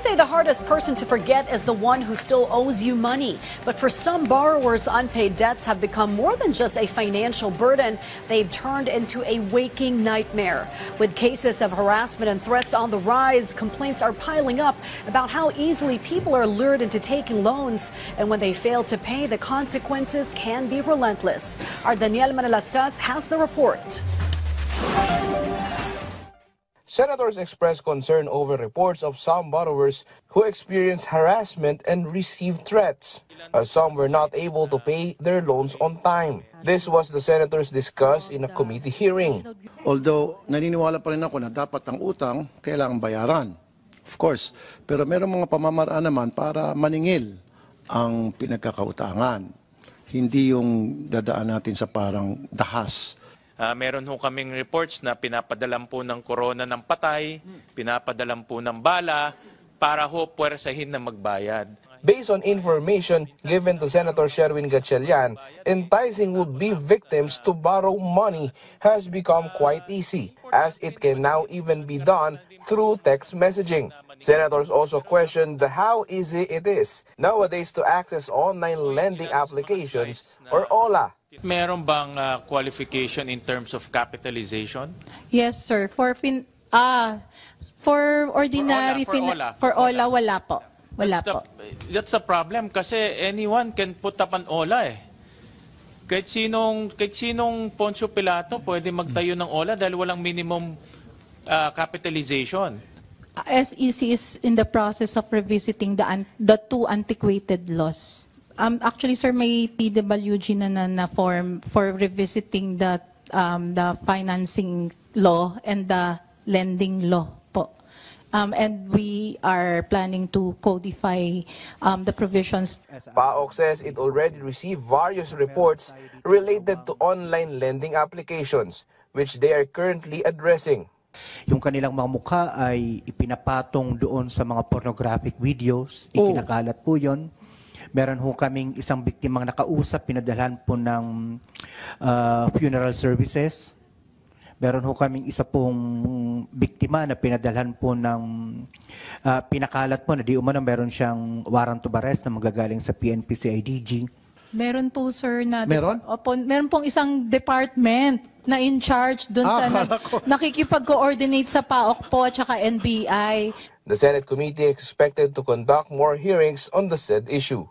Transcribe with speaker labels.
Speaker 1: say the hardest person to forget is the one who still owes you money. But for some borrowers, unpaid debts have become more than just a financial burden. They've turned into a waking nightmare. With cases of harassment and threats on the rise, complaints are piling up about how easily people are lured into taking loans. And when they fail to pay, the consequences can be relentless. Our Daniel Manalastas has the report.
Speaker 2: Senators expressed concern over reports of some borrowers who experienced harassment and received threats, as some were not able to pay their loans on time. This was the senators discussed in a committee hearing.
Speaker 3: Although naniniwala pa rin ako na dapat ang utang kailangang bayaran, of course, pero merong mga pamamaraan naman para maningil ang pinagkakautangan. Hindi yung dadaan natin sa parang dahas.
Speaker 4: Meron ho kaming reports na pinapadalan po ng korona ng patay, pinapadalan po ng bala para ho puwersahin na magbayad.
Speaker 2: Based on information given to Senator Sherwin Gatchalian, enticing would-be victims to borrow money has become quite easy, as it can now even be done through text messaging. Senators also questioned how easy it is nowadays to access online lending applications or OLA.
Speaker 4: Meron bang qualification in terms of capitalization?
Speaker 5: Yes, sir. For ordinary for OLA wala po.
Speaker 4: That's a problem kasi anyone can put up an OLA eh. Kahit sinong Poncio Pilato pwede magtayo ng OLA dahil walang minimum capitalization.
Speaker 5: SEC is in the process of revisiting the two antiquated laws. Actually, sir, may TWG na form for revisiting the financing law and the lending law po. And we are planning to codify the provisions.
Speaker 2: PAOK says it already received various reports related to online lending applications, which they are currently addressing.
Speaker 6: Yung kanilang mga mukha ay ipinapatong doon sa mga pornographic videos, ikinakalat po yun. Meron ho kaming isang biktimang nakausap, pinadalhan po ng funeral services. Meron ho kaming isa pong biktima na pinadalhan po ng pinakalat po na di umano meron siyang warrant of arrest na magagaling sa PNP CIDG.
Speaker 5: Meron po, sir, na
Speaker 3: meron
Speaker 5: pong isang department na in charge doon sa nakikipag-coordinate sa PAOK po at saka NBI.
Speaker 2: The Senate committee expected to conduct more hearings on the said issue.